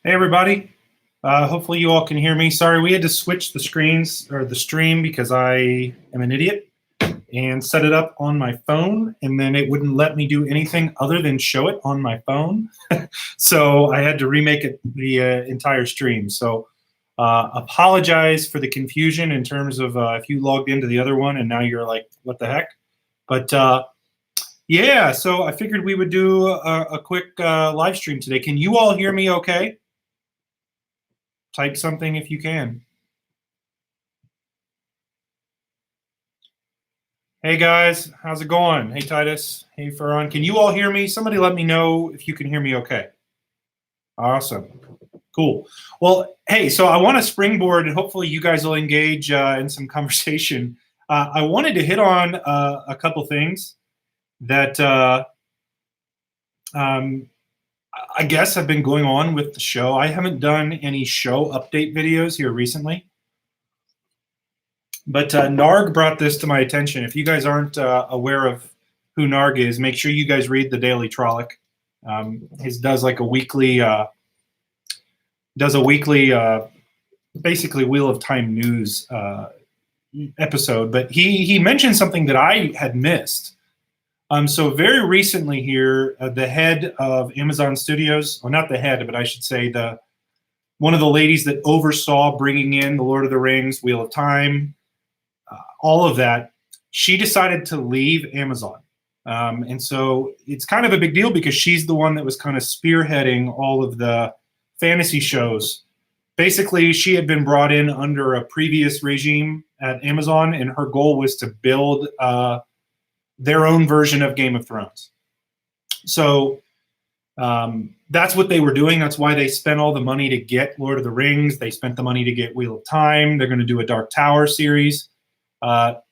Hey, everybody. Hopefully you all can hear me. Sorry, we had to switch the screens or the stream because I am an idiot and set it up on my phone, and then it wouldn't let me do anything other than show it on my phone. So I had to remake it the entire stream. So apologize for the confusion in terms of if you logged into the other one and now you're like, what the heck? But yeah, so I figured we would do a quick live stream today. Can you all hear me okay? Type something if you can. Hey guys, how's it going? Hey Titus, hey Ferran, can you all hear me? Somebody let me know if you can hear me okay. Awesome, cool. Well, hey, so I want to springboard and hopefully you guys will engage in some conversation. I wanted to hit on a couple things that I guess have been going on with the show. I haven't done any show update videos here recently. But Narg brought this to my attention. If you guys aren't aware of who Narg is, make sure you guys read the Daily Trolloc. He does like a weekly, basically Wheel of Time news episode. But he mentioned something that I had missed. So very recently here, the head of Amazon Studios, or not the head, but I should say one of the ladies that oversaw bringing in The Lord of the Rings, Wheel of Time, all of that, she decided to leave Amazon. And so it's kind of a big deal because she's the one that was kind of spearheading all of the fantasy shows. Basically, she had been brought in under a previous regime at Amazon, and her goal was to build their own version of Game of Thrones. So that's what they were doing. That's why they spent all the money to get Lord of the Rings. They spent the money to get Wheel of Time. They're going to do a Dark Tower series. Well,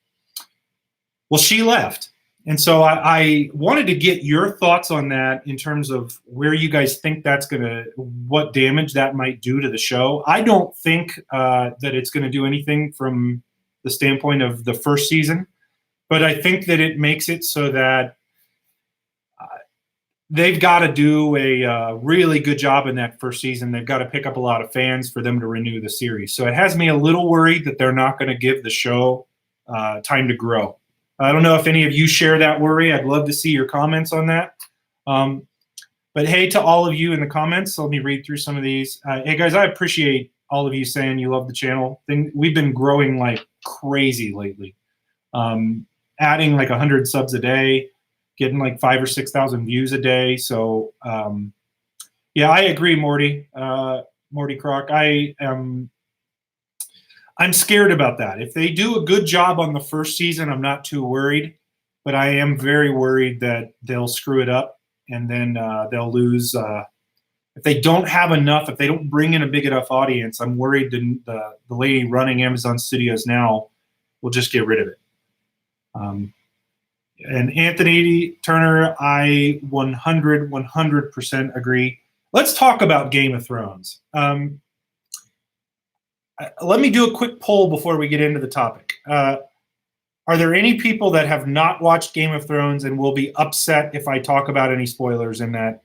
she left. And so I wanted to get your thoughts on that in terms of where you guys think that's going to, what damage that might do to the show. I don't think that it's going to do anything from the standpoint of the first season. But I think that it makes it so that they've got to do a really good job in that first season. They've got to pick up a lot of fans for them to renew the series. So it has me a little worried that they're not going to give the show time to grow. I don't know if any of you share that worry. I'd love to see your comments on that. But hey, to all of you in the comments, let me read through some of these. Hey guys, I appreciate all of you saying you love the channel. We've been growing like crazy lately. Adding like 100 subs a day, getting like 5,000 or 6,000 views a day. So yeah, I agree, Morty Croc. I'm scared about that. If they do a good job on the first season, I'm not too worried, but I am very worried that they'll screw it up and then they'll lose. If they don't have enough, if they don't bring in a big enough audience, I'm worried the lady running Amazon Studios now will just get rid of it. And Anthony Turner, I 100% agree. Let's talk about Game of Thrones. Let me do a quick poll before we get into the topic. Are there any people that have not watched Game of Thrones and will be upset if I talk about any spoilers in that?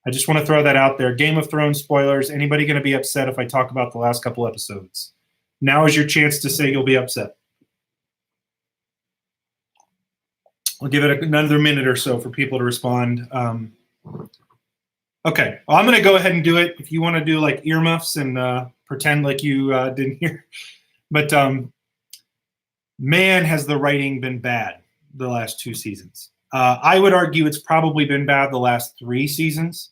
I just want to throw that out there. Game of Thrones spoilers. Anybody going to be upset if I talk about the last couple episodes? Now is your chance to say you'll be upset. We'll give it another minute or so for people to respond. Okay, well, I'm going to go ahead and do it. If you want to do like earmuffs and pretend like you didn't hear. But man, has the writing been bad the last 2 seasons. I would argue it's probably been bad the last 3 seasons.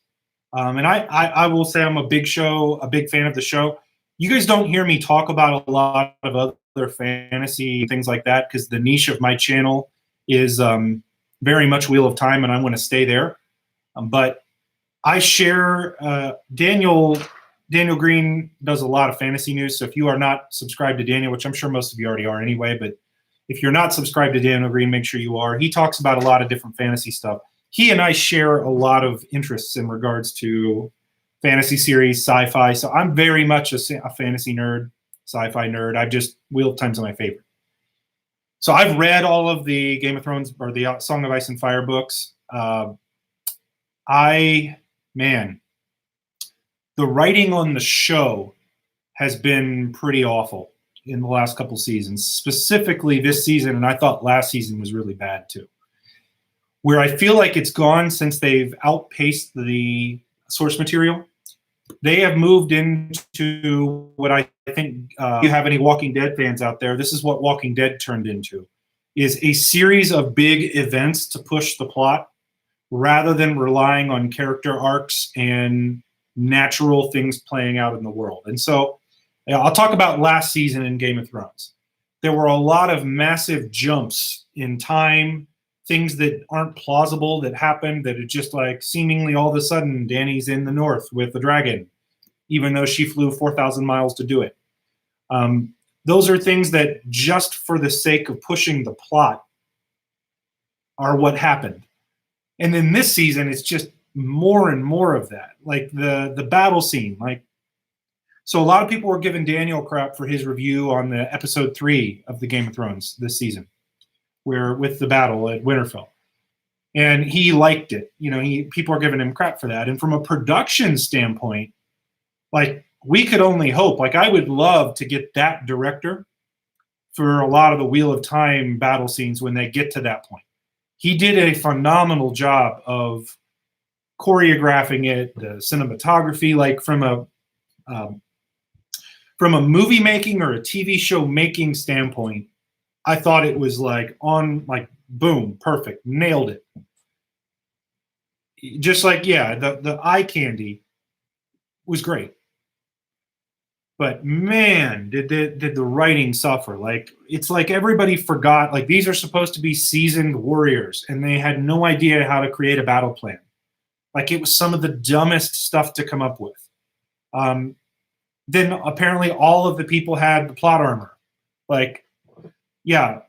And I will say I'm a big fan of the show. you guys don't hear me talk about a lot of other fantasy things like that because the niche of my channel is very much Wheel of Time, and I want to stay there. But I share Daniel Green does a lot of fantasy news. So if you are not subscribed to Daniel, which I'm sure most of you already are anyway, but if you're not subscribed to Daniel Green, make sure you are. He talks about a lot of different fantasy stuff. He and I share a lot of interests in regards to fantasy series, sci-fi. So I'm very much a fantasy nerd, sci-fi nerd. Wheel of Time's my favorite. So I've read all of the Game of Thrones or the Song of Ice and Fire books. The writing on the show has been pretty awful in the last couple seasons, specifically this season, and I thought last season was really bad too. Where I feel like it's gone since they've outpaced the source material. They have moved into what I think, if you have any Walking Dead fans out there, this is what Walking Dead turned into, is a series of big events to push the plot rather than relying on character arcs and natural things playing out in the world. And so I'll talk about last season in Game of Thrones. There were a lot of massive jumps in time, things that aren't plausible that happened, that are just like seemingly all of a sudden Dany's in the north with the dragon, even though she flew 4,000 miles to do it. Those are things that just for the sake of pushing the plot are what happened. And then this season, it's just more and more of that, like the battle scene. So a lot of people were giving Daniel crap for his review on the episode 3 of the Game of Thrones this season, where with the battle at Winterfell, and he liked it. People are giving him crap for that. And from a production standpoint, we could only hope. I would love to get that director for a lot of the Wheel of Time battle scenes when they get to that point. He did a phenomenal job of choreographing it, the cinematography, from a movie making or a TV show making standpoint. I thought it was boom, perfect, nailed it. Just the eye candy was great. But man, did the writing suffer. It's like everybody forgot, these are supposed to be seasoned warriors, and they had no idea how to create a battle plan. It was some of the dumbest stuff to come up with. Then apparently all of the people had the plot armor. Yeah,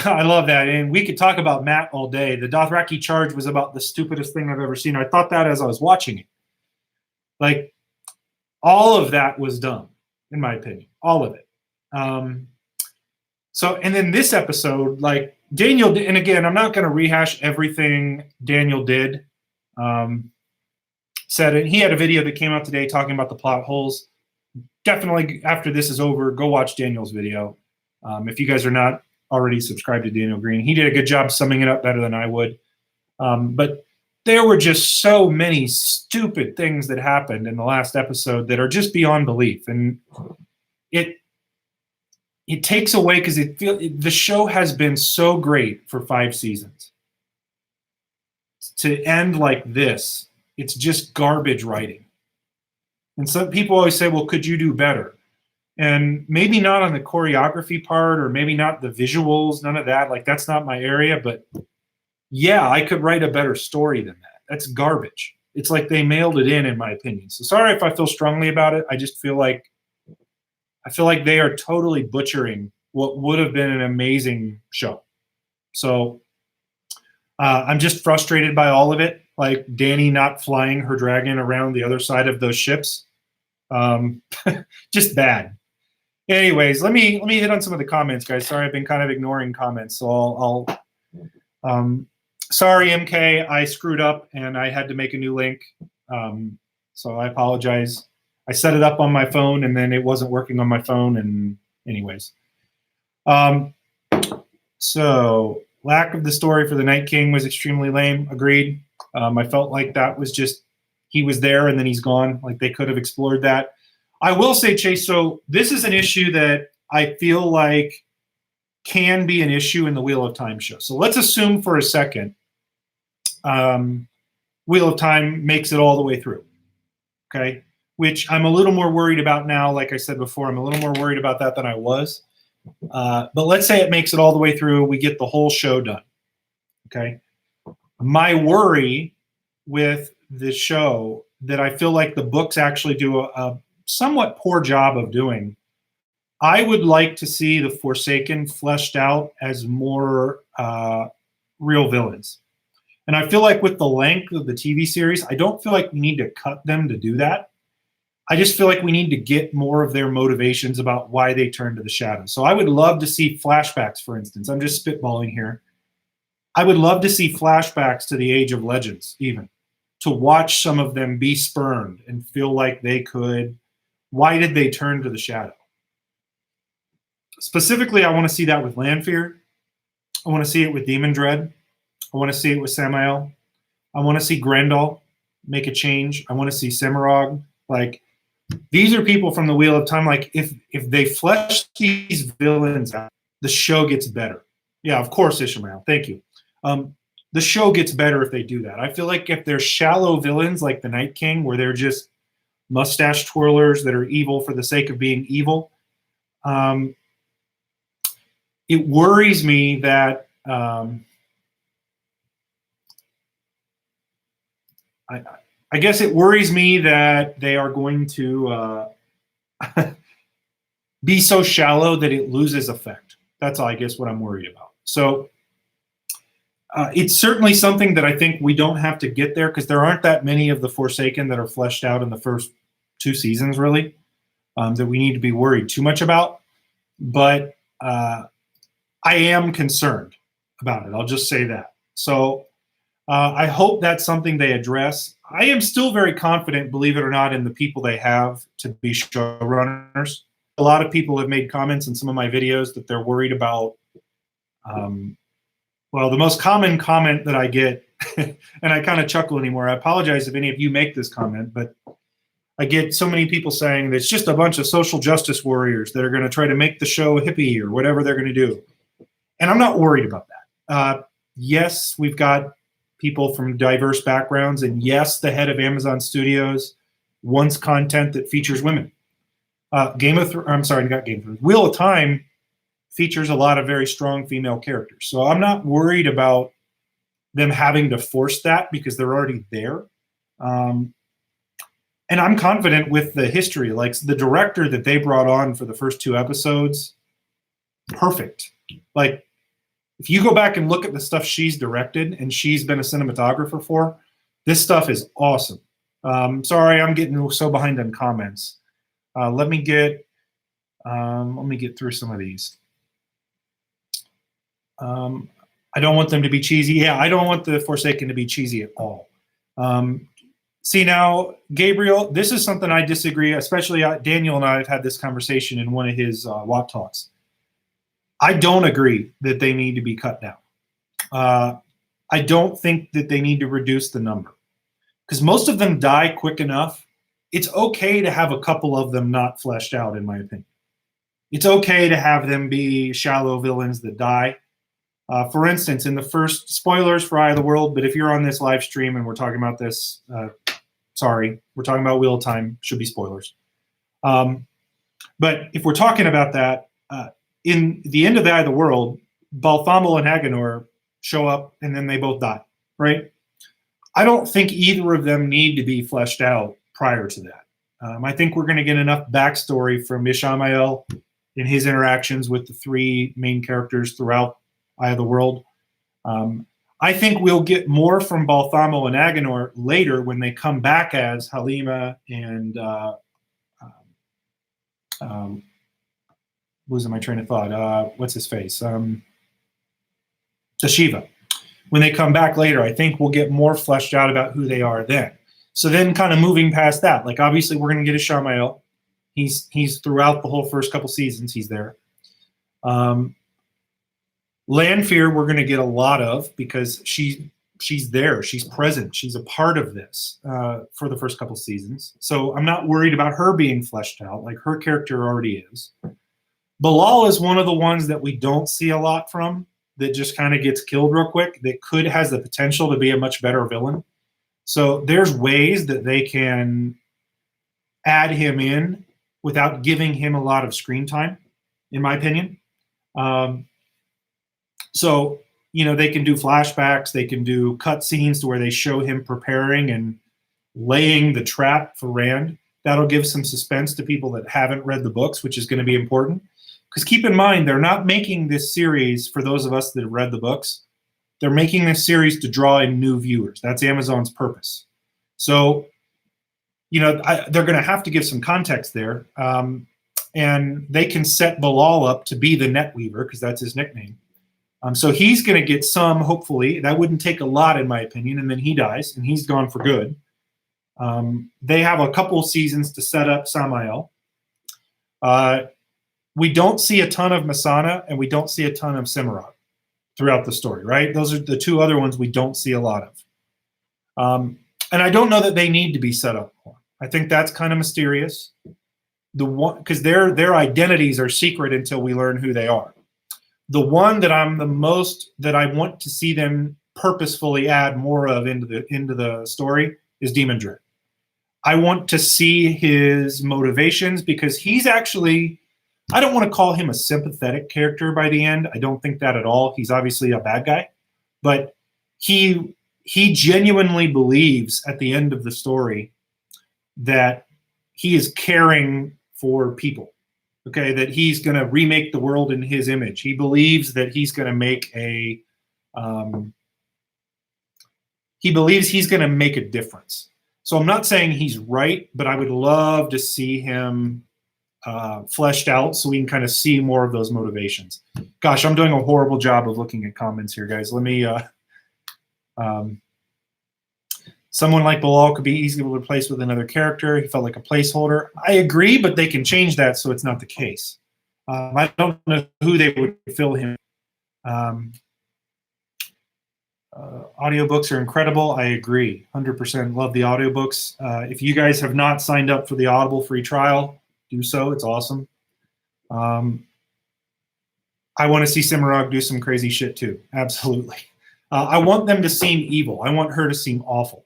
I love that. And we could talk about Matt all day. The Dothraki charge was about the stupidest thing I've ever seen. I thought that as I was watching it. All of that was dumb, in my opinion. All of it. And then this episode, Daniel, and again, I'm not going to rehash everything Daniel did. Said it. He had a video that came out today talking about the plot holes. Definitely, after this is over, go watch Daniel's video. If you guys are not already subscribed to Daniel Green, he did a good job summing it up better than I would. But there were just so many stupid things that happened in the last episode that are just beyond belief, and it takes away because the show has been so great for 5 seasons. To end like this, it's just garbage writing. And some people always say, "Well, could you do better?" And maybe not on the choreography part, or maybe not the visuals, none of that. That's not my area, but yeah, I could write a better story than that. That's garbage. It's like they mailed it in my opinion. So sorry if I feel strongly about it. I just feel like they are totally butchering what would have been an amazing show. So I'm just frustrated by all of it. Dany not flying her dragon around the other side of those ships. Just bad. Anyways, let me hit on some of the comments, guys. Sorry, I've been kind of ignoring comments. So sorry, MK, I screwed up and I had to make a new link. So I apologize. I set it up on my phone and then it wasn't working on my phone. And anyways, so lack of the story for the Night King was extremely lame. Agreed. I felt like that was just, he was there and then he's gone. They could have explored that. I will say, Chase, so this is an issue that I feel like can be an issue in the Wheel of Time show. So let's assume for a second Wheel of Time makes it all the way through. Okay. which I'm a little more worried about now. Like I said before, I'm a little more worried about that than I was. But let's say it makes it all the way through. We get the whole show done. Okay. My worry with this show that I feel like the books actually do a somewhat poor job of doing. I would like to see the Forsaken fleshed out as more real villains. And I feel like with the length of the TV series, I don't feel like we need to cut them to do that. I just feel like we need to get more of their motivations about why they turn to the shadows. So I would love to see flashbacks, for instance. I'm just spitballing here. I would love to see flashbacks to the Age of Legends, even, to watch some of them be spurned and feel like they could. Why did they turn to the shadow? Specifically, I want to see that with Lanfear. I want to see it with Demon Dread. I want to see it with Samael. I want to see Grendel make a change. I want to see Cimarog. Like, these are people from the Wheel of Time. Like, if they flesh these villains out, the show gets better. Yeah, of course, Ishmael. Thank you. The show gets better if they do that. I feel like if they're shallow villains like the Night King, where they're just mustache twirlers that are evil for the sake of being evil, it worries me that I guess it worries me that they are going to be so shallow that it loses effect. That's, I guess, what I'm worried about. So it's certainly something that I think we don't have to get there, because there aren't that many of the Forsaken that are fleshed out in the first 2 seasons, really, that we need to be worried too much about. But I am concerned about it. I'll just say that. So I hope that's something they address. I am still very confident, believe it or not, in the people they have to be showrunners. A lot of people have made comments in some of my videos that they're worried about. Well, the most common comment that I get, and I kind of chuckle anymore, I apologize if any of you make this comment, but I get so many people saying that it's just a bunch of social justice warriors that are going to try to make the show hippie or whatever they're going to do. And I'm not worried about that. Yes, we've got people from diverse backgrounds, and yes, the head of Amazon Studios wants content that features women. Wheel of Time features a lot of very strong female characters. So I'm not worried about them having to force that, because they're already there. And I'm confident with the history. Like, the director that they brought on for the first 2 episodes, perfect. Like, if you go back and look at the stuff she's directed and she's been a cinematographer for, this stuff is awesome. Sorry, I'm getting so behind on comments. Let me get through some of these. I don't want them to be cheesy. Yeah, I don't want the Forsaken to be cheesy at all. See, now, Gabriel, this is something I disagree, especially Daniel and I have had this conversation in one of his WAP talks. I don't agree that they need to be cut down. I don't think that they need to reduce the number, because most of them die quick enough. It's okay to have a couple of them not fleshed out, in my opinion. It's okay to have them be shallow villains that die. For instance, in the first, spoilers for Eye of the World, but if you're on this live stream and we're talking about this, sorry, we're talking about Wheel of Time, should be spoilers. But if we're talking about that, in the end of the Eye of the World, Balthamel and Agenor show up and then they both die, right? I don't think either of them need to be fleshed out prior to that. I think we're going to get enough backstory from Ishamael in his interactions with the 3 main characters throughout Eye of the World. I think we'll get more from Balthamel and Agenor later when they come back as Halima and losing my train of thought. What's his face? Tashiva. When they come back later, I think we'll get more fleshed out about who they are then. So then, kind of moving past that, like, obviously we're going to get Ishamael. He's throughout the whole first couple seasons. He's there. Lanfear, we're going to get a lot of, because she's there. She's present. She's a part of this for the first couple seasons. So I'm not worried about her being fleshed out. Like, her character already is. Bilal is one of the ones that we don't see a lot from, that just kind of gets killed real quick, that has the potential to be a much better villain. So there's ways that they can add him in without giving him a lot of screen time, in my opinion. So, they can do flashbacks, they can do cut scenes to where they show him preparing and laying the trap for Rand. That'll give some suspense to people that haven't read the books, which is going to be important. Because keep in mind, they're not making this series for those of us that have read the books. They're making this series to draw in new viewers. That's Amazon's purpose. So, they're going to have to give some context there. And they can set Bilal up to be the Netweaver, because that's his nickname. So he's going to get some, hopefully. That wouldn't take a lot, in my opinion. And then he dies, and he's gone for good. They have a couple seasons to set up Samael. We don't see a ton of Masana, and we don't see a ton of Cimarron throughout the story, right? Those are the two other ones we don't see a lot of. And I don't know that they need to be set up more. I think that's kind of mysterious. Because their identities are secret until we learn who they are. The one that I want to see them purposefully add more of into the story is Demon Dread. I want to see his motivations, because he's actually, I don't want to call him a sympathetic character by the end. I don't think that at all. He's obviously a bad guy, but he genuinely believes at the end of the story that he is caring for people. Okay, that he's going to remake the world in his image. He believes that he's going to make a difference. So I'm not saying he's right, but I would love to see him fleshed out so we can kind of see more of those motivations. Gosh, I'm doing a horrible job of looking at comments here, guys. Let me. Someone like Bilal could be easily replaced with another character. He felt like a placeholder. I agree, but they can change that so it's not the case. I don't know who they would fill him. Audiobooks are incredible. I agree. 100% love the audiobooks. If you guys have not signed up for the Audible free trial, do so. It's awesome. I want to see Cimarron do some crazy shit too. Absolutely. I want them to seem evil. I want her to seem awful.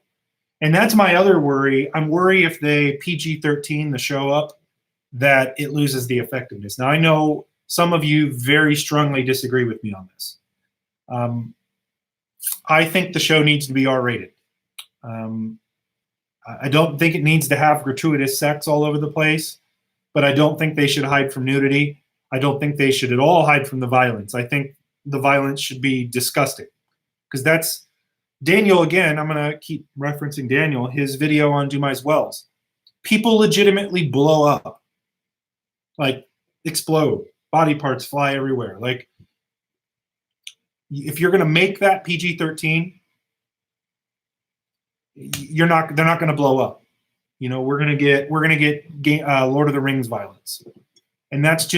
And that's my other worry. I'm worried if they PG-13 the show up, that it loses the effectiveness. Now, I know some of you very strongly disagree with me on this. I think the show needs to be R-rated. I don't think it needs to have gratuitous sex all over the place, but I don't think they should hide from nudity. I don't think they should at all hide from the violence. I think the violence should be disgusting, because that's Daniel, again, I'm going to keep referencing Daniel, his video on Dumai's Wells. People legitimately blow up, like explode, body parts fly everywhere. Like, if you're going to make that PG-13, they're not going to blow up. We're going to get Lord of the Rings violence. And that's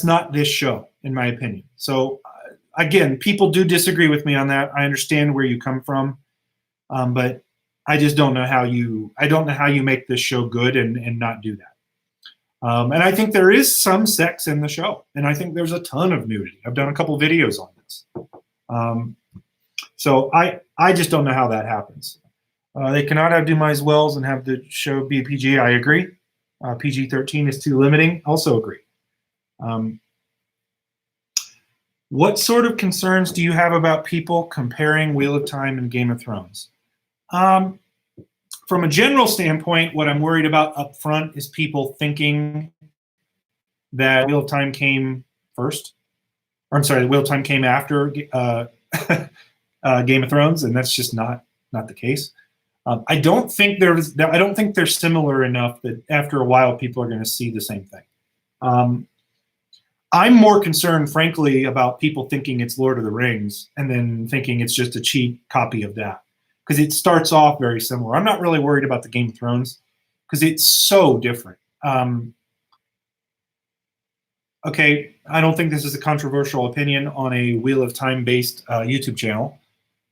not this show, in my opinion. So, again, people do disagree with me on that. I understand where you come from, but I just don't know how you make this show good and not do that. And I think there is some sex in the show, and I think there's a ton of nudity. I've done a couple videos on this. So I just don't know how that happens. They cannot have Dumai's Wells and have the show be PG. I agree. PG-13 is too limiting. Also agree. What sort of concerns do you have about people comparing Wheel of Time and Game of Thrones? From a general standpoint, what I'm worried about up front is people thinking that Wheel of Time came first. Or I'm sorry, Wheel of Time came after Game of Thrones, and that's just not the case. I don't think they're similar enough that after a while people are going to see the same thing. I'm more concerned, frankly, about people thinking it's Lord of the Rings and then thinking it's just a cheap copy of that, because it starts off very similar. I'm not really worried about the Game of Thrones because it's so different. Okay, I don't think this is a controversial opinion on a Wheel of Time-based YouTube channel,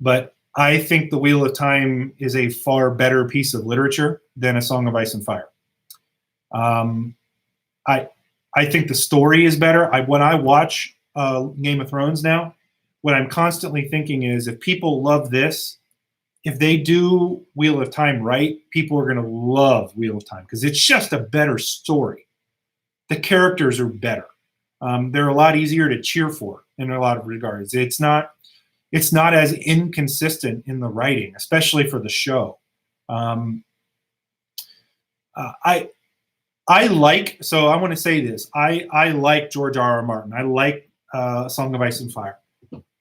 but I think the Wheel of Time is a far better piece of literature than A Song of Ice and Fire. I think the story is better. When I watch Game of Thrones now, what I'm constantly thinking is, if people love this if they do Wheel of Time right, people are going to love Wheel of Time because it's just a better story. The characters are better. They're a lot easier to cheer for in a lot of regards. It's not as inconsistent in the writing, especially for the show. I like, so I want to say this. I like George R.R. Martin. I like Song of Ice and Fire.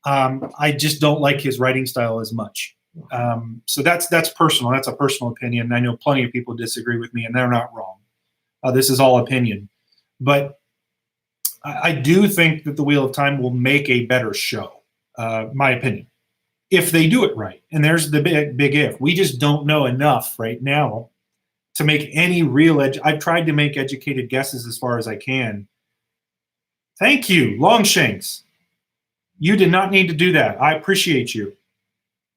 I just don't like his writing style as much. So that's personal. That's a personal opinion. I know plenty of people disagree with me, and they're not wrong. This is all opinion. But I do think that the Wheel of Time will make a better show, my opinion, if they do it right. And there's the big if. We just don't know enough right now to make any real I've tried to make educated guesses as far as I can. Thank you, Longshanks. You did not need to do that. I appreciate you.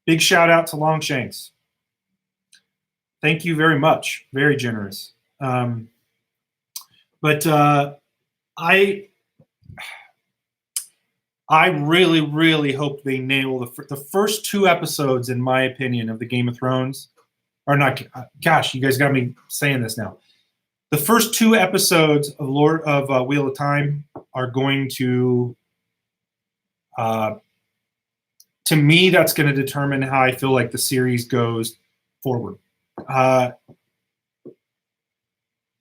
Big shout out to Longshanks. Thank you very much. Very generous. But I really, really hope they nail the first 2 episodes, in my opinion, of the Game of Thrones. Or not, gosh, you guys got me saying this now. The first 2 episodes of Wheel of Time are going to me, that's going to determine how I feel like the series goes forward. I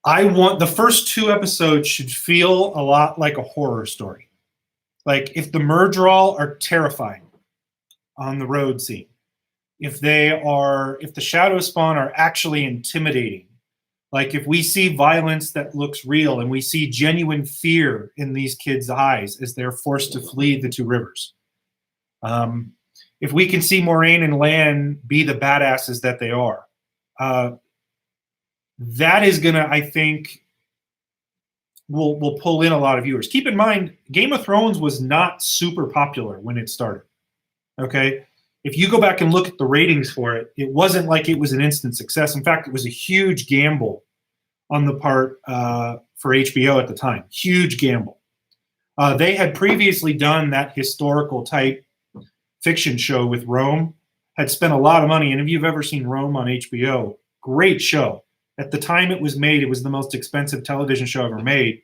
want the first 2 episodes should feel a lot like a horror story. Like if the Murdral are terrifying on the road scene, if the Shadow Spawn are actually intimidating, like if we see violence that looks real and we see genuine fear in these kids' eyes as they're forced to flee the 2 rivers. If we can see Moraine and Lan be the badasses that they are, that is gonna, I think, will pull in a lot of viewers. Keep in mind, Game of Thrones was not super popular when it started. Okay, if you go back and look at the ratings for it, it wasn't like it was an instant success. In fact, it was a huge gamble on the part for HBO at the time. Huge gamble. They had previously done that historical type fiction show with Rome, had spent a lot of money. And if you've ever seen Rome on HBO, great show. At the time it was made, it was the most expensive television show ever made.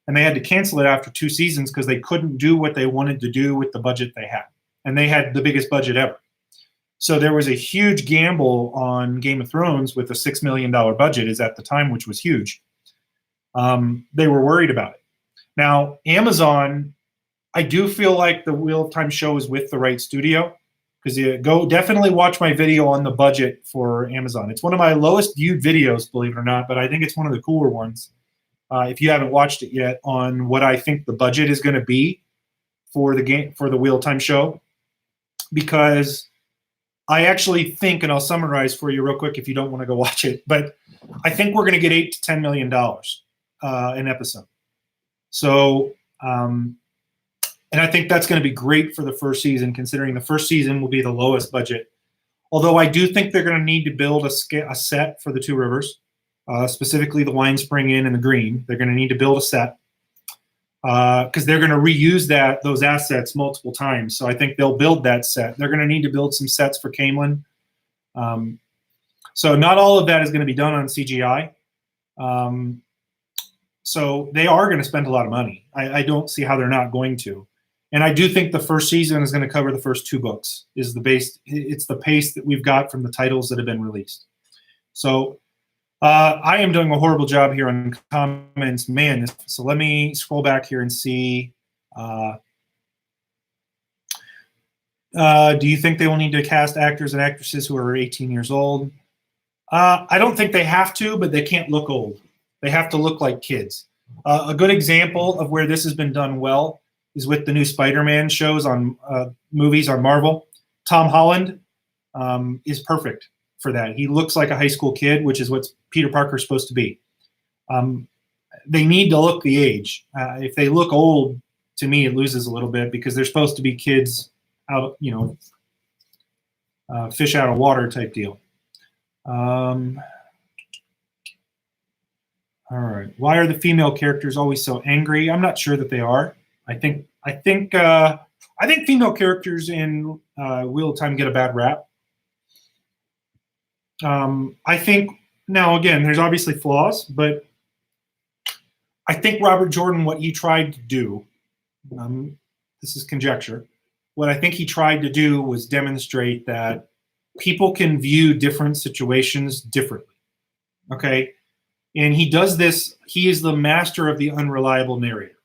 And they had to cancel it after 2 seasons because they couldn't do what they wanted to do with the budget they had. And they had the biggest budget ever. So there was a huge gamble on Game of Thrones with a $6 million budget is at the time, which was huge. They were worried about it. Now, Amazon, I do feel like the Wheel of Time show is with the right studio, because go definitely watch my video on the budget for Amazon. It's one of my lowest viewed videos, believe it or not, but I think it's one of the cooler ones. If you haven't watched it yet, on what I think the budget is going to be for the Wheel of Time show, because I actually think, and I'll summarize for you real quick if you don't want to go watch it, but I think we're going to get $8 to $10 million an episode. So, and I think that's going to be great for the first season, considering the first season will be the lowest budget. Although I do think they're going to need to build a set for the 2 rivers, specifically the Wine Spring Inn and the Green. They're going to need to build a set because they're going to reuse those assets multiple times. So I think they'll build that set. They're going to need to build some sets for Camelin. So not all of that is going to be done on CGI. So they are going to spend a lot of money. I don't see how they're not going to. And I do think the first season is going to cover the first 2 books. It's the pace that we've got from the titles that have been released. So I am doing a horrible job here on comments. Man, so let me scroll back here and see. Do you think they will need to cast actors and actresses who are 18 years old? I don't think they have to, but they can't look old. They have to look like kids. A good example of where this has been done well is with the new Spider-Man shows on movies on Marvel. Tom Holland is perfect for that. He looks like a high school kid, which is what Peter Parker's supposed to be. They need to look the age. If they look old, to me, it loses a little bit because they're supposed to be kids out, fish out of water type deal. All right. Why are the female characters always so angry? I'm not sure that they are. I think female characters in Wheel of Time get a bad rap. I think, now again, there's obviously flaws, but I think Robert Jordan, what he tried to do, this is conjecture, what I think he tried to do was demonstrate that people can view different situations differently. Okay? And he does this, he is the master of the unreliable narrator.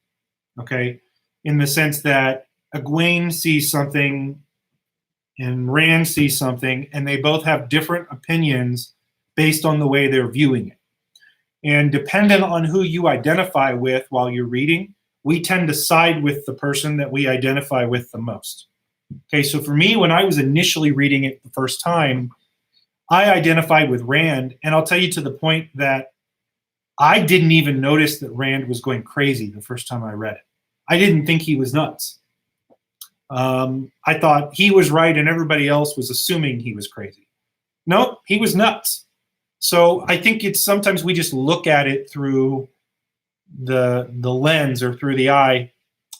Okay? In the sense that Egwene sees something and Rand sees something, and they both have different opinions based on the way they're viewing it. And dependent on who you identify with while you're reading, we tend to side with the person that we identify with the most. Okay, so for me, when I was initially reading it the first time, I identified with Rand, and I'll tell you to the point that I didn't even notice that Rand was going crazy the first time I read it. I didn't think he was nuts. I thought he was right and everybody else was assuming he was crazy. Nope, he was nuts. So I think it's sometimes we just look at it through the lens or through the eye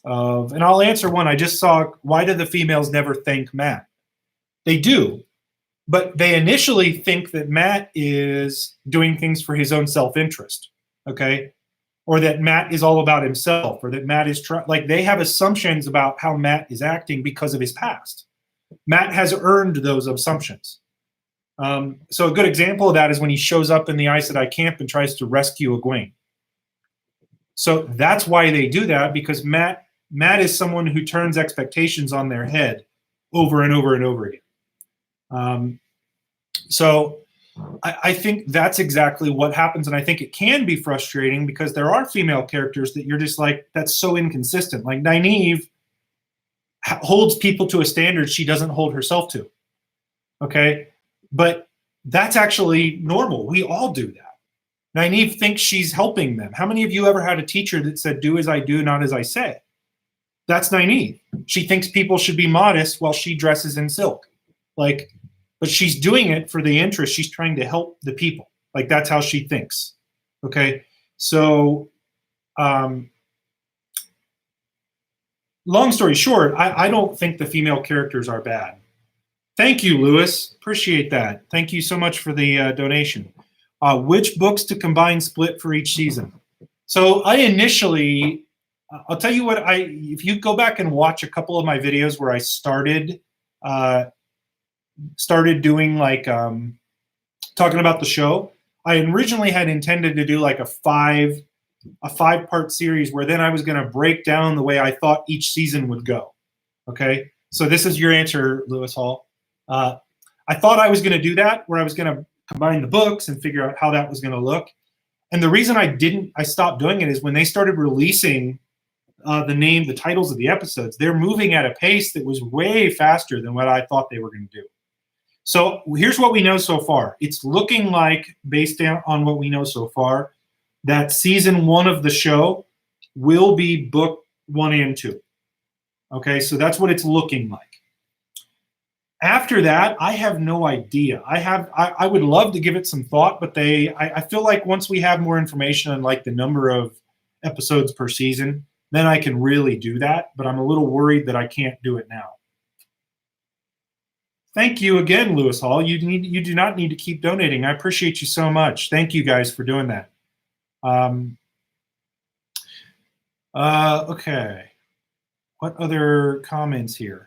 of, and I'll answer one. I just saw, why do the females never thank Matt? They do, but they initially think that Matt is doing things for his own self-interest, okay? Or that Matt is all about himself, or that Matt is like they have assumptions about how Matt is acting because of his past. Matt has earned those assumptions. So a good example of that is when he shows up in the Aes Sedai camp and tries to rescue Egwene. So that's why they do that, because Matt is someone who turns expectations on their head over and over and over again. So I think that's exactly what happens, and I think it can be frustrating because there are female characters that you're just like, that's so inconsistent. Like Nynaeve holds people to a standard she doesn't hold herself to. Okay? But that's actually normal. We all do that. Nynaeve thinks she's helping them. How many of you ever had a teacher that said, do as I do, not as I say? That's Nynaeve. She thinks people should be modest while she dresses in silk. Like, but she's doing it for the interest. She's trying to help the people. Like, that's how she thinks. Okay? So, long story short, I don't think the female characters are bad. Thank you, Lewis. Appreciate that. Thank you so much for the donation. Which books to combine split for each season? So I initially, I'll tell you what, if you go back and watch a couple of my videos where I started doing like talking about the show, I originally had intended to do like a five-part series where then I was going to break down the way I thought each season would go. Okay, so this is your answer, Lewis Hall. I thought I was going to do that, where I was going to combine the books and figure out how that was going to look. And the reason I stopped doing it is when they started releasing the titles of the episodes, they're moving at a pace that was way faster than what I thought they were going to do. So here's what we know so far. It's looking like, based on what we know so far, that season 1 of the show will be book 1 and 2. Okay, so that's what it's looking like. After that, I have no idea. I would love to give it some thought, but I feel like once we have more information on like the number of episodes per season, then I can really do that. But I'm a little worried that I can't do it now. Thank you again, Lewis Hall. You do not need to keep donating. I appreciate you so much. Thank you guys for doing that. Okay. What other comments here?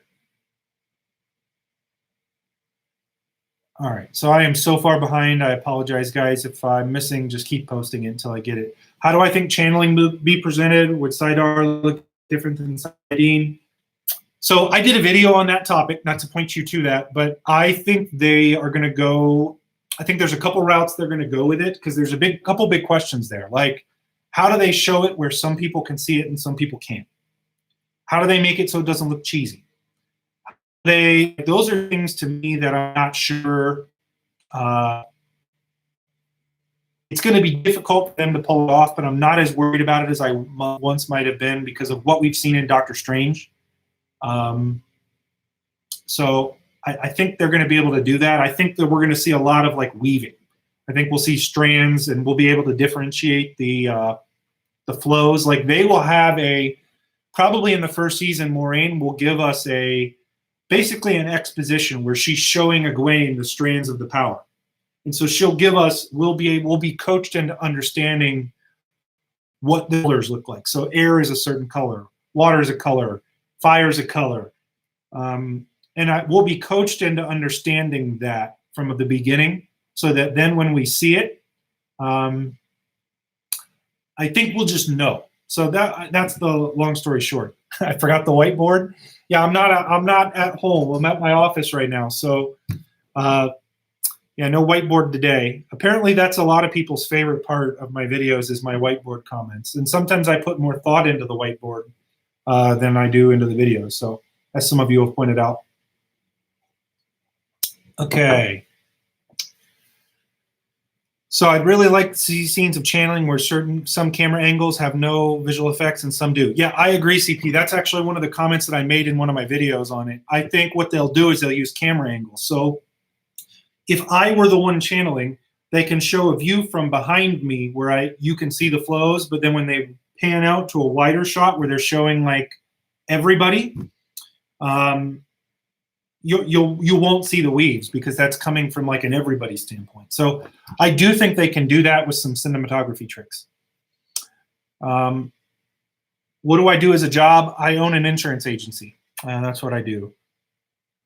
All right, so I am so far behind. I apologize, guys. If I'm missing, just keep posting it until I get it. How do I think channeling will be presented? Would Saidar look different than Saidin? So I did a video on that topic, not to point you to that, but I think they are going to go, I think there's a couple routes they're going to go with it, because there's a couple big questions there. Like, how do they show it where some people can see it and some people can't? How do they make it so it doesn't look cheesy? Those are things to me that I'm not sure. It's going to be difficult for them to pull it off, but I'm not as worried about it as I once might have been because of what we've seen in Doctor Strange. So I think they're going to be able to do that. I think that we're going to see a lot of like weaving. I think we'll see strands, and we'll be able to differentiate the flows. Like they will have probably in the first season, Moraine will give us basically an exposition where she's showing Egwene the strands of the power. And so we'll be coached into understanding what the colors look like. So air is a certain color, water is a color, fire is a color. We'll be coached into understanding that from the beginning, so that then when we see it, I think we'll just know. So that's the long story short. I forgot the whiteboard. Yeah, I'm not at home. I'm at my office right now. So yeah, no whiteboard today. Apparently that's a lot of people's favorite part of my videos is my whiteboard comments. And sometimes I put more thought into the whiteboard than I do into the videos. So as some of you have pointed out. Okay. So I'd really like to see scenes of channeling where some camera angles have no visual effects and some do. Yeah, I agree, CP. That's actually one of the comments that I made in one of my videos on it. I think what they'll do is they'll use camera angles. So if I were the one channeling, they can show a view from behind me where you can see the flows, but then when they pan out to a wider shot where they're showing like everybody, you won't see the weaves because that's coming from like an everybody standpoint. So I do think they can do that with some cinematography tricks. What do I do as a job? I own an insurance agency. That's what I do.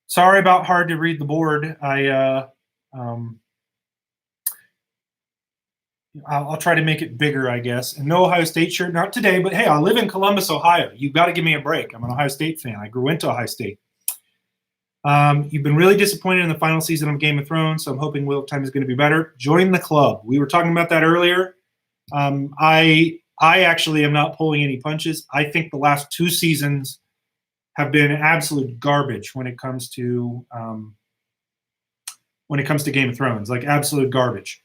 Sorry about hard to read the board. I'll try to make it bigger, I guess. And no Ohio State shirt, not today, but hey, I live in Columbus, Ohio. You've got to give me a break. I'm an Ohio State fan. I grew into Ohio State. You've been really disappointed in the final season of Game of Thrones, so I'm hoping Wheel of Time is going to be better. Join the club. We were talking about that earlier. I actually am not pulling any punches. I think the last 2 seasons have been absolute garbage when it comes to Game of Thrones, like absolute garbage.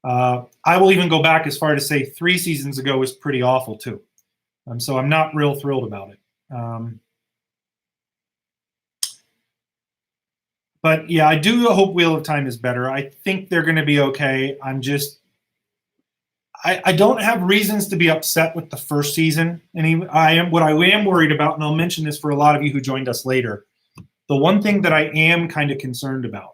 I will even go back as far to say 3 seasons ago was pretty awful too. So I'm not real thrilled about it. But yeah, I do hope Wheel of Time is better. I think they're going to be okay. I don't have reasons to be upset with the first season. And what I am worried about, and I'll mention this for a lot of you who joined us later, the one thing that I am kind of concerned about.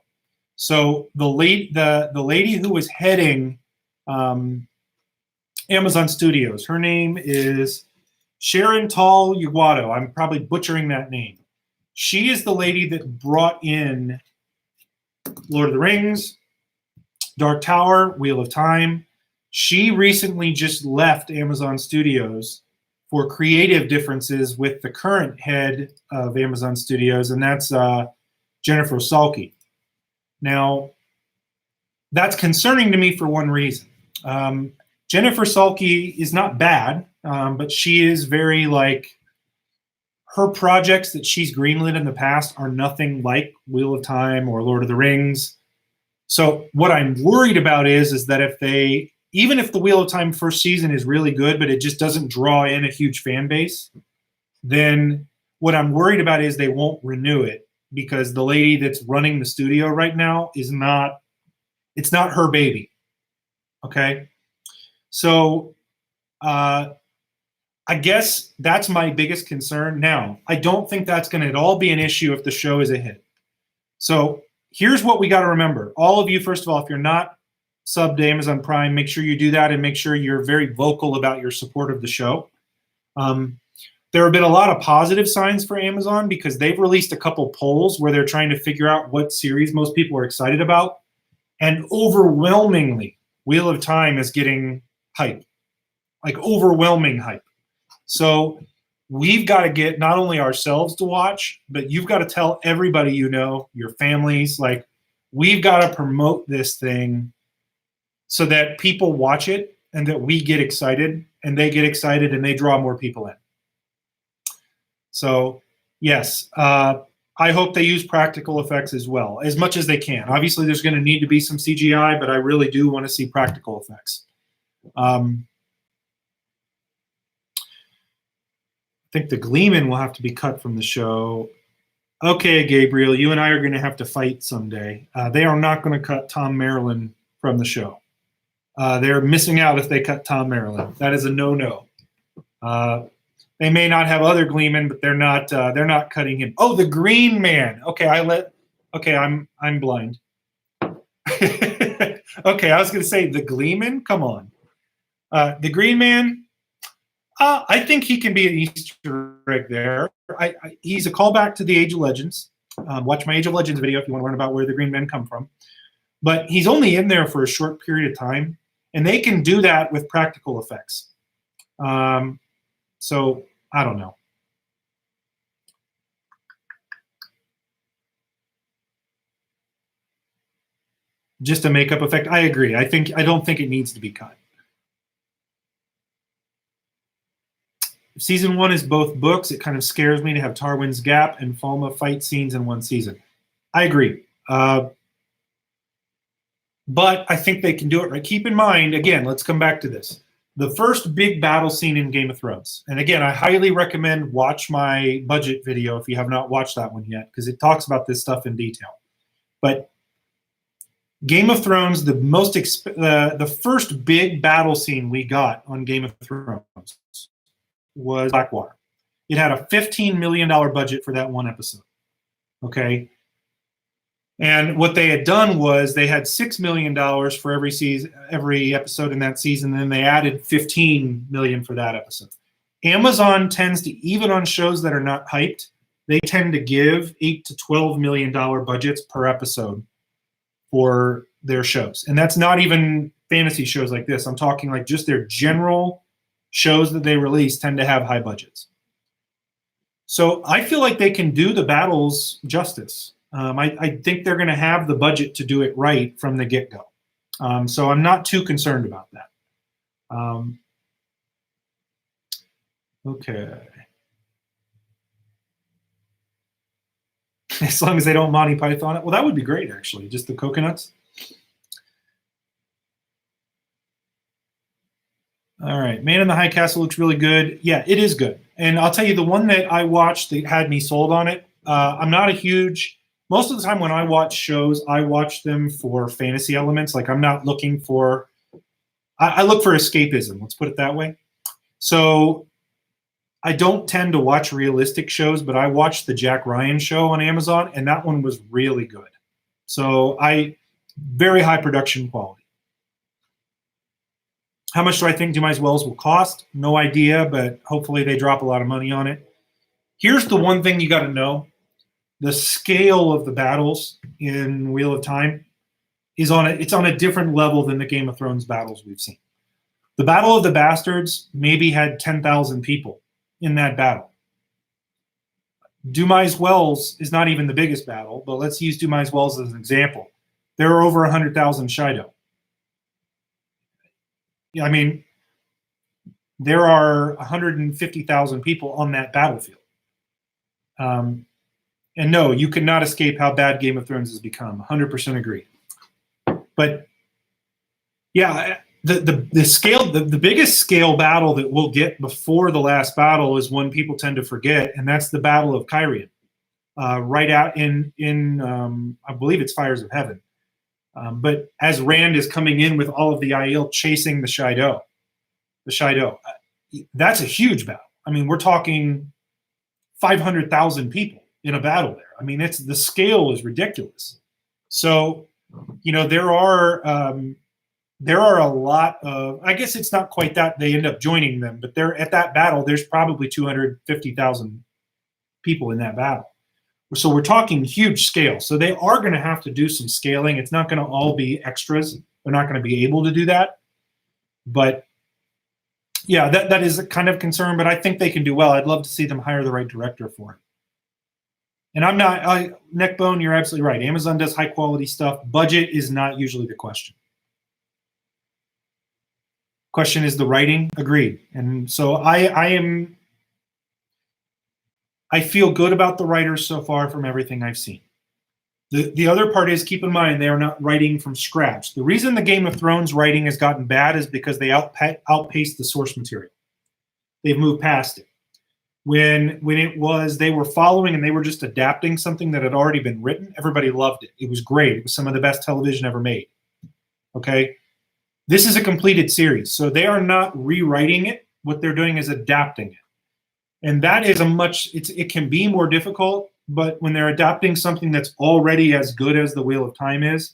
So the lady who was heading Amazon Studios, her name is Sharon Tall Uguato. I'm probably butchering that name. She is the lady that brought in Lord of the Rings, Dark Tower, Wheel of Time. She recently just left Amazon Studios for creative differences with the current head of Amazon Studios, and that's Jennifer Salke. Now, that's concerning to me for one reason. Jennifer Salke is not bad, but she is very like, her projects that she's greenlit in the past are nothing like Wheel of Time or Lord of the Rings. So what I'm worried about is that even if the Wheel of Time first season is really good, but it just doesn't draw in a huge fan base, then what I'm worried about is they won't renew it because the lady that's running the studio right now it's not her baby. Okay. So, I guess that's my biggest concern. Now, I don't think that's going to at all be an issue if the show is a hit. So here's what we got to remember. All of you, first of all, if you're not subbed to Amazon Prime, make sure you do that and make sure you're very vocal about your support of the show. There have been a lot of positive signs for Amazon because they've released a couple polls where they're trying to figure out what series most people are excited about. And overwhelmingly, Wheel of Time is getting hype, like overwhelming hype. So we've got to get not only ourselves to watch, but you've got to tell everybody you know, your families, like we've got to promote this thing so that people watch it and that we get excited and they get excited and they draw more people in. So yes, I hope they use practical effects as well, as much as they can. Obviously, there's going to need to be some CGI, but I really do want to see practical effects. I think the Gleeman will have to be cut from the show. Okay, Gabriel, you and I are going to have to fight someday. They are not going to cut Tom Maryland from the show. They're missing out if they cut Tom Maryland. That is a no-no. They may not have other Gleeman, but they're not cutting him. Oh, the Green Man. Okay, I'm blind. Okay, I was going to say the Gleeman. Come on. The Green Man, I think he can be an Easter egg there. He's a callback to the Age of Legends. Watch my Age of Legends video if you want to learn about where the Green Men come from. But he's only in there for a short period of time, and they can do that with practical effects. So I don't know. Just a makeup effect. I agree. I don't think it needs to be cut. Season 1 is both books. It kind of scares me to have Tarwin's Gap and Falma fight scenes in one season. I agree. But I think they can do it right. Keep in mind, again, let's come back to this. The first big battle scene in Game of Thrones. And again, I highly recommend watch my budget video if you have not watched that one yet, because it talks about this stuff in detail. But Game of Thrones, the first big battle scene we got on Game of Thrones was Blackwater. It had a $15 million budget for that one episode. Okay. And what they had done was they had $6 million for every episode in that season, and then they added $15 million for that episode. Amazon tends to, even on shows that are not hyped, they tend to give $8 to $12 million budgets per episode for their shows. And that's not even fantasy shows like this. I'm talking like just their general shows that they release tend to have high budgets. So I feel like they can do the battles justice. I think they're going to have the budget to do it right from the get-go. So I'm not too concerned about that. Okay. As long as they don't Monty Python it. Well, that would be great, actually. Just the coconuts. All right. Man in the High Castle looks really good. Yeah, it is good. And I'll tell you, the one that I watched that had me sold on it, I'm not a huge... Most of the time when I watch shows, I watch them for fantasy elements. Like I'm not looking for... I look for escapism. Let's put it that way. So I don't tend to watch realistic shows, but I watched the Jack Ryan show on Amazon, and that one was really good. So very high production quality. How much do I think Dumais Wells will cost? No idea, but hopefully they drop a lot of money on it. Here's the one thing you got to know. The scale of the battles in Wheel of Time is on a different level than the Game of Thrones battles we've seen. The Battle of the Bastards maybe had 10,000 people in that battle. Dumais Wells is not even the biggest battle, but let's use Dumais Wells as an example. There are over 100,000 Shido. I mean, there are 150,000 people on that battlefield. And no, you could not escape how bad Game of Thrones has become. 100% agree. But yeah, the scale, the biggest scale battle that we'll get before the last battle is one people tend to forget, and that's the Battle of Cairhien, right out in I believe it's Fires of Heaven. But as Rand is coming in with all of the Aiel chasing the Shido, that's a huge battle. I mean, we're talking 500,000 people in a battle there. I mean, the scale is ridiculous. So, you know, there are a lot of, I guess it's not quite that they end up joining them, but at that battle, there's probably 250,000 people in that battle. So we're talking huge scale. So they are going to have to do some scaling. It's not going to all be extras. They're not going to be able to do that. But yeah, that is a kind of concern, but I think they can do well. I'd love to see them hire the right director for it. And Neckbone, you're absolutely right. Amazon does high quality stuff. Budget is not usually the question. Question is the writing. Agreed. And so I feel good about the writers so far from everything I've seen. The other part is, keep in mind, they are not writing from scratch. The reason the Game of Thrones writing has gotten bad is because they outpaced the source material. They've moved past it. When it was, they were following and they were just adapting something that had already been written, everybody loved it. It was great. It was some of the best television ever made. Okay? This is a completed series, so they are not rewriting it. What they're doing is adapting it. And that is it can be more difficult, but when they're adapting something that's already as good as the Wheel of Time is,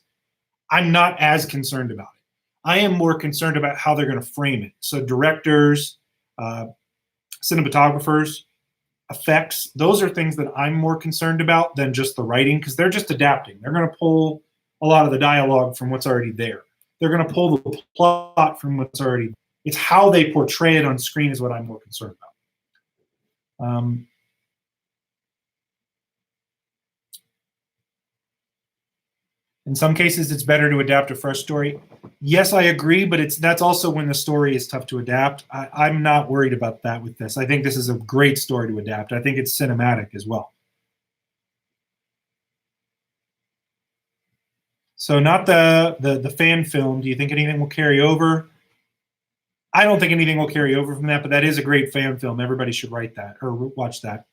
I'm not as concerned about it. I am more concerned about how they're going to frame it. So directors, cinematographers, effects, those are things that I'm more concerned about than just the writing, because they're just adapting. They're going to pull a lot of the dialogue from what's already there. They're going to pull the plot from what's already. It's how they portray it on screen is what I'm more concerned about. In some cases, it's better to adapt a fresh story. Yes, I agree, but that's also when the story is tough to adapt. I'm not worried about that with this. I think this is a great story to adapt. I think it's cinematic as well. So not the fan film. Do you think anything will carry over? I don't think anything will carry over from that, but that is a great fan film. Everybody should write that or watch that.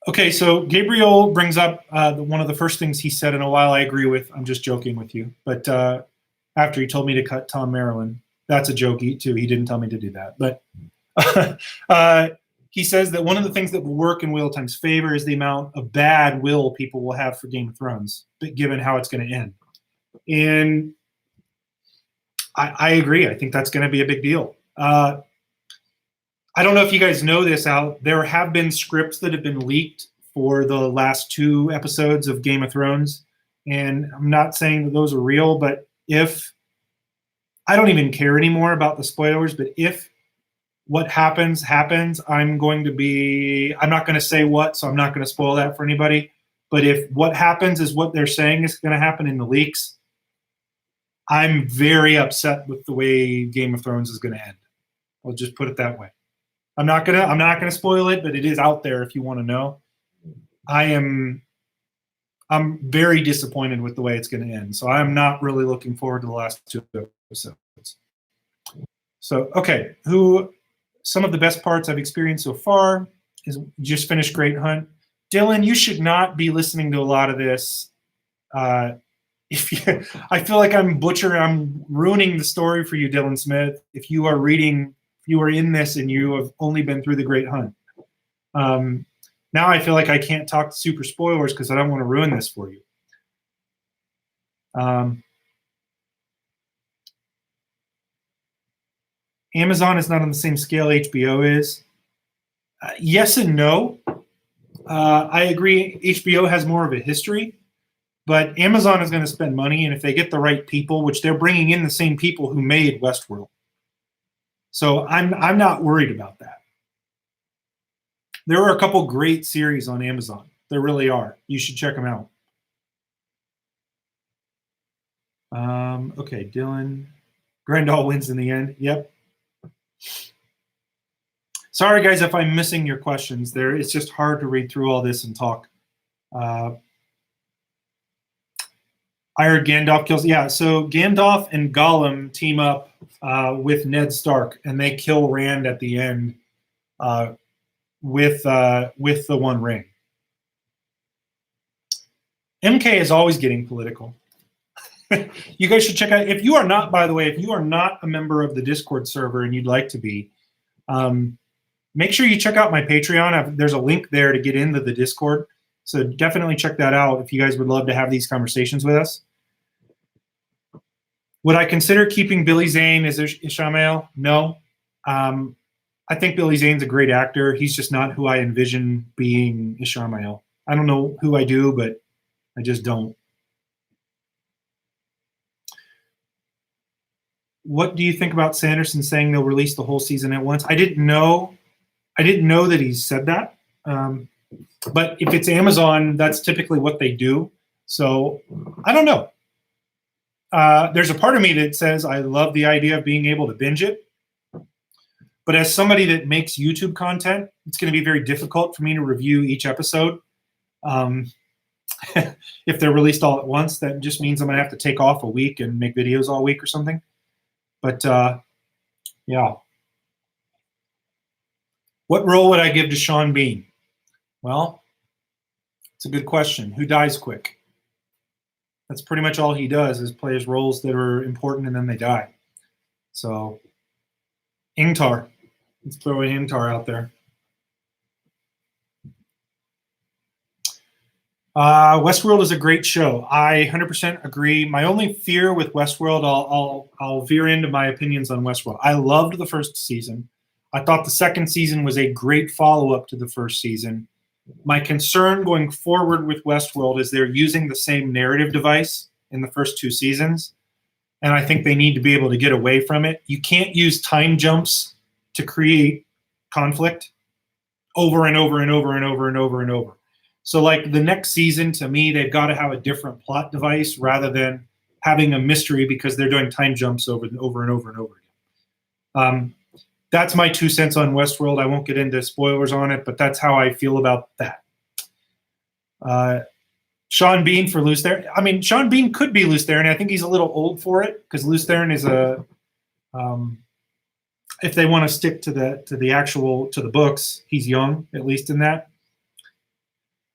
Okay, so Gabriel brings up one of the first things he said in a while I agree with. I'm just joking with you. But after he told me to cut Tom Maryland, that's a joke too. He didn't tell me to do that. But he says that one of the things that will work in Wheel of Time's favor is the amount of bad will people will have for Game of Thrones, given how it's going to end. And I agree. I think that's going to be a big deal. I don't know if you guys know this, Al. There have been scripts that have been leaked for the last 2 episodes of Game of Thrones. And I'm not saying that those are real, but if I don't even care anymore about the spoilers, but if what happens, I'm not going to say what, so I'm not going to spoil that for anybody. But if what happens is what they're saying is going to happen in the leaks, I'm very upset with the way Game of Thrones is going to end. I'll just put it that way. I'm not gonna spoil it, but it is out there if you want to know. I'm very disappointed with the way it's going to end. So I'm not really looking forward to the last 2 episodes. So okay, some of the best parts I've experienced so far is just finished Great Hunt. Dylan, you should not be listening to a lot of this. I feel like I'm ruining the story for you, Dylan Smith. If you are in this and you have only been through the Great Hunt. Now I feel like I can't talk super spoilers because I don't want to ruin this for you. Amazon is not on the same scale HBO is. Yes and no. I agree HBO has more of a history, but Amazon is going to spend money, and if they get the right people, which they're bringing in the same people who made Westworld. So I'm not worried about that. There are a couple great series on Amazon. There really are. You should check them out. Okay, Dylan. Grendel wins in the end. Yep. Sorry, guys, if I'm missing your questions there. It's just hard to read through all this and talk. I heard Gandalf kills. Yeah, so Gandalf and Gollum team up with Ned Stark, and they kill Rand at the end with the One Ring. MK is always getting political. You guys should check out. If you are not, by the way, if you are not a member of the Discord server and you'd like to be, make sure you check out my Patreon. There's a link there to get into the Discord. So definitely check that out if you guys would love to have these conversations with us. Would I consider keeping Billy Zane as Ishamael? No. I think Billy Zane's a great actor. He's just not who I envision being Ishamael. I don't know who I do, but I just don't. What do you think about Sanderson saying they'll release the whole season at once? I didn't know that he said that. But if it's Amazon, that's typically what they do. So I don't know. There's a part of me that says I love the idea of being able to binge it. But as somebody that makes YouTube content, it's going to be very difficult for me to review each episode. If they're released all at once, that just means I'm going to have to take off a week and make videos all week or something. But yeah. What role would I give to Sean Bean? Well, it's a good question. Who dies quick? That's pretty much all he does is plays roles that are important and then they die. So, Ingtar. Let's throw an Ingtar out there. Westworld is a great show. I 100% agree. My only fear with Westworld, I'll veer into my opinions on Westworld. I loved the first season. I thought the second season was a great follow-up to the first season. My concern going forward with Westworld is they're using the same narrative device in the first two seasons, and I think they need to be able to get away from it. You can't use time jumps to create conflict over and over and over and over and over and over. So like the next season, to me, they've got to have a different plot device rather than having a mystery because they're doing time jumps over and over and over and over again. That's my 2 cents on Westworld. I won't get into spoilers on it, but that's how I feel about that. Sean Bean for Luce Theron. I mean, Sean Bean could be Luce Theron. I think he's a little old for it because Luce Theron is a if they want to stick to the books, he's young, at least in that.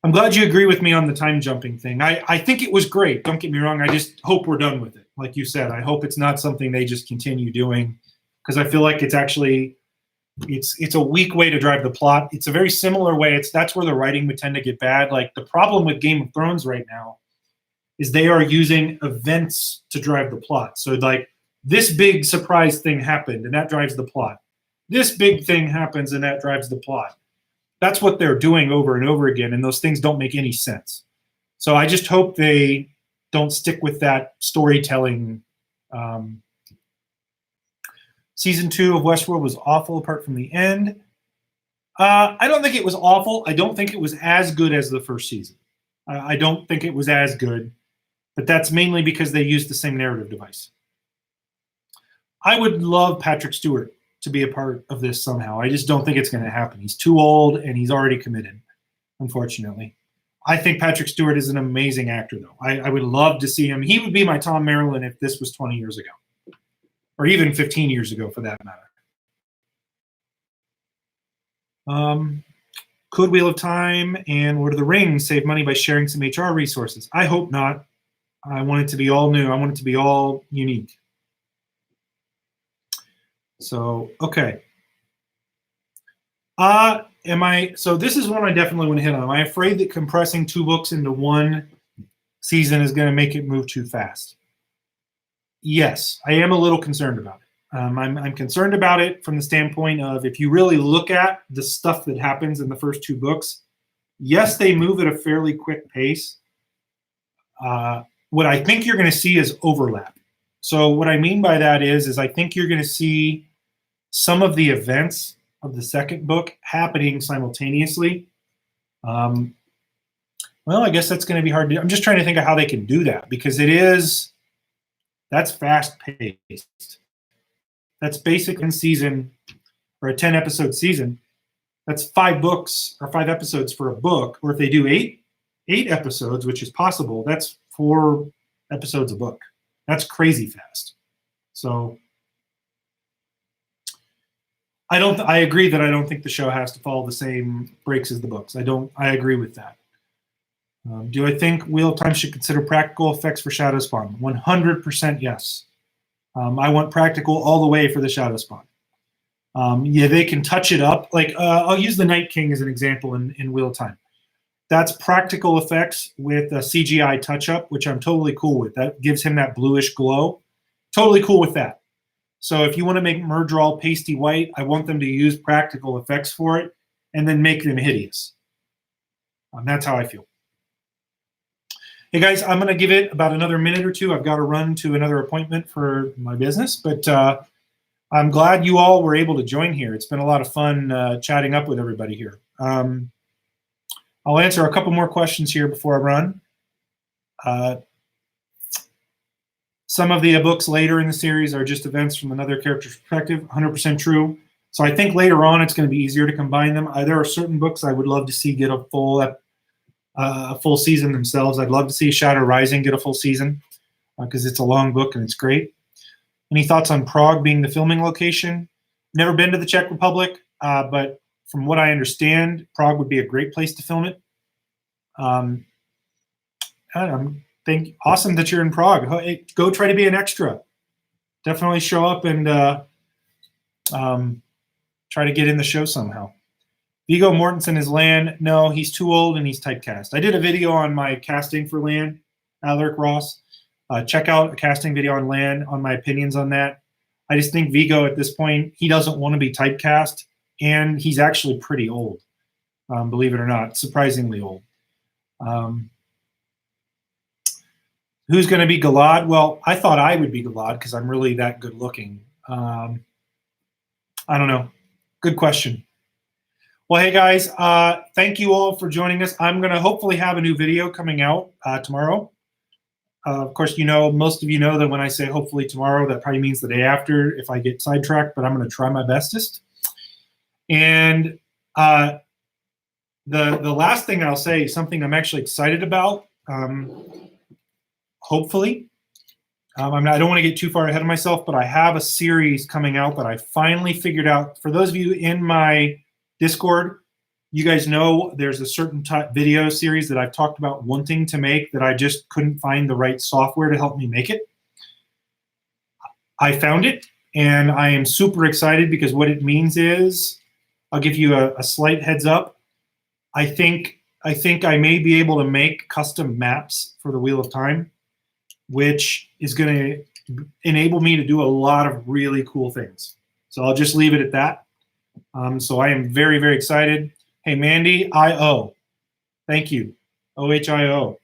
I'm glad you agree with me on the time jumping thing. I think it was great. Don't get me wrong. I just hope we're done with it. Like you said, I hope it's not something they just continue doing because I feel like it's actually it's a weak way to drive the plot. It's a very similar way. That's where the writing would tend to get bad. Like the problem with Game of Thrones right now is they are using events to drive the plot. So like this big surprise thing happened and that drives the plot. This big thing happens and that drives the plot. That's what they're doing over and over again, and those things don't make any sense. So I just hope they don't stick with that storytelling. Season 2 of Westworld was awful apart from the end. I don't think it was awful. I don't think it was as good as the first season. I don't think it was as good, but that's mainly because they used the same narrative device. I would love Patrick Stewart to be a part of this somehow. I just don't think it's going to happen. He's too old and he's already committed, unfortunately. I think Patrick Stewart is an amazing actor, though. I would love to see him. He would be my Tom Maryland if this was 20 years ago, or even 15 years ago for that matter. Could Wheel of Time and Lord of the Rings save money by sharing some HR resources? I hope not. I want it to be all new. I want it to be all unique. So, okay. So this is one I definitely want to hit on. Am I afraid that compressing 2 books into one season is going to make it move too fast? Yes, I am a little concerned about it. I'm concerned about it from the standpoint of if you really look at the stuff that happens in the first 2 books, yes, they move at a fairly quick pace. What I think you're going to see is overlap. So what I mean by that is I think you're going to see some of the events of the second book happening simultaneously. Well, I guess that's going to be hard to do. I'm just trying to think of how they can do that because that's fast paced. That's basically a season or a 10 episode season. That's 5 books or 5 episodes for a book. Or if they do 8 episodes, which is possible, that's 4 episodes a book. That's crazy fast. So I agree that I don't think the show has to follow the same breaks as the books. I agree with that. Do I think Wheel of Time should consider practical effects for Shadow Spawn? 100% yes. I want practical all the way for the Shadow Spawn. Yeah, they can touch it up. Like I'll use the Night King as an example in Wheel of Time. That's practical effects with a CGI touch-up, which I'm totally cool with. That gives him that bluish glow. Totally cool with that. So if you want to make Murdra all pasty white, I want them to use practical effects for it and then make them hideous. That's how I feel. Hey, guys, I'm going to give it about another minute or two. I've got to run to another appointment for my business, but I'm glad you all were able to join here. It's been a lot of fun chatting up with everybody here. I'll answer a couple more questions here before I run. Some of the books later in the series are just events from another character's perspective, 100% true. So I think later on it's going to be easier to combine them. There are certain books I would love to see get a full season themselves. I'd love to see Shadow Rising get a full season because it's a long book and it's great. Any thoughts on Prague being the filming location? Never been to the Czech Republic, but from what I understand, Prague would be a great place to film it. Awesome that you're in Prague. Hey, go try to be an extra. Definitely show up and try to get in the show somehow. Viggo Mortensen is Lan. No, he's too old and he's typecast. I did a video on my casting for Lan, Alaric Ross. Check out a casting video on Lan on my opinions on that. I just think Viggo at this point, he doesn't want to be typecast, and he's actually pretty old, believe it or not, surprisingly old. Who's going to be Galad? Well, I thought I would be Galad because I'm really that good looking. I don't know. Good question. Well, hey guys, thank you all for joining us. I'm going to hopefully have a new video coming out tomorrow. Of course, most of you know that when I say hopefully tomorrow, that probably means the day after if I get sidetracked, but I'm going to try my bestest. And the last thing I'll say is something I'm actually excited about. Hopefully, I don't want to get too far ahead of myself, but I have a series coming out that I finally figured out. For those of you in my Discord, you guys know there's a certain video series that I've talked about wanting to make that I just couldn't find the right software to help me make it. I found it, and I am super excited because what it means is, I'll give you a slight heads up. I think I may be able to make custom maps for the Wheel of Time, which is going to enable me to do a lot of really cool things. So I'll just leave it at that. So I am very, very excited. Hey, Mandy, I-O. Thank you. OHIO.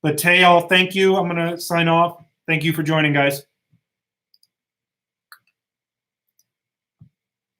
But Tayal, thank you. I'm going to sign off. Thank you for joining, guys.